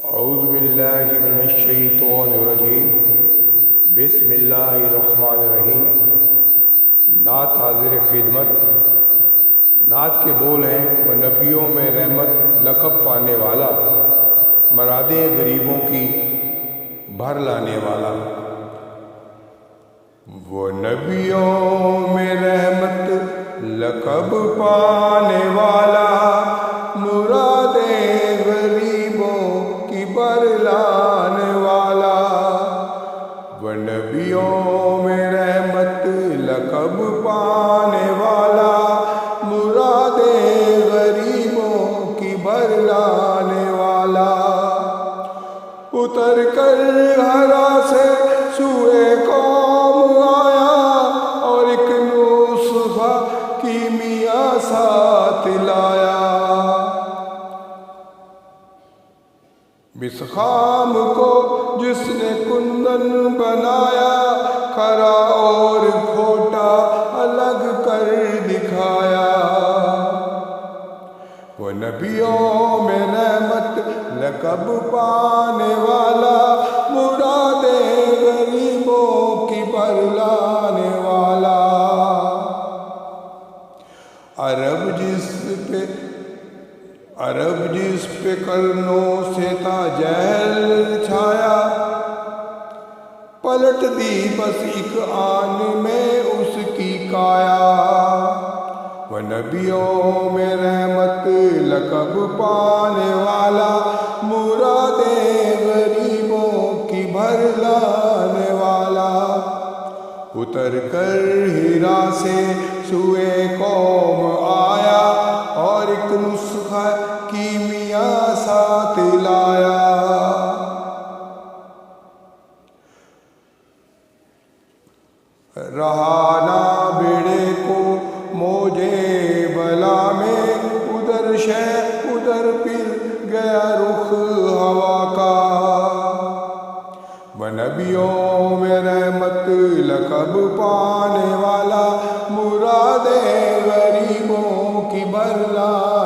اعوذ باللہ من الشیطان الرجیم بسم اللہ الرحمن الرحیم۔ نعت حاضر خدمت۔ نعت کے بول ہیں: وہ نبیوں میں رحمت لقب پانے والا، مرادیں غریبوں کی بھر لانے والا۔ وہ نبیوں میں رحمت لقب پانے والا، مرادیں غریبوں کی بھر لانے والا۔ وہ نبیوں میں رحمت لقب پانے والا، مرادیں غریبوں کی بھر لانے والا۔ اتر کر ہرا سے سوئے قوم آیا، اور ایک نسخہ کیمیا ساتھ لایا۔ مسخام کو جس نے کندن بنایا، کھرا اور کھوٹا الگ کر دکھایا۔ وہ نبیوں میں رحمت لقب پانے والا، مرادیں غریبوں کی بھر لانے والا۔ عرب جس پہ کرنوں سے تھا جہل چھایا، پلٹ دی بس ایک آن میں اس کی کایا۔ وہ نبیوں میں رحمت لقب پانے والا، مرادیں غریبوں کی بھر لانے والا۔ اتر کر ہرا سے سوئے قوم آیا، اور ایک نسخہ کیمیا ساتھ لایا۔ رہا نہ بیڑے کو موجے بلا میں، ادھر شہ ادھر پھر گیا رخ ہوا کا۔ وہ نبیوں میں رحمت لقب پانے والا، مرادیں غریبوں کی بھر لانے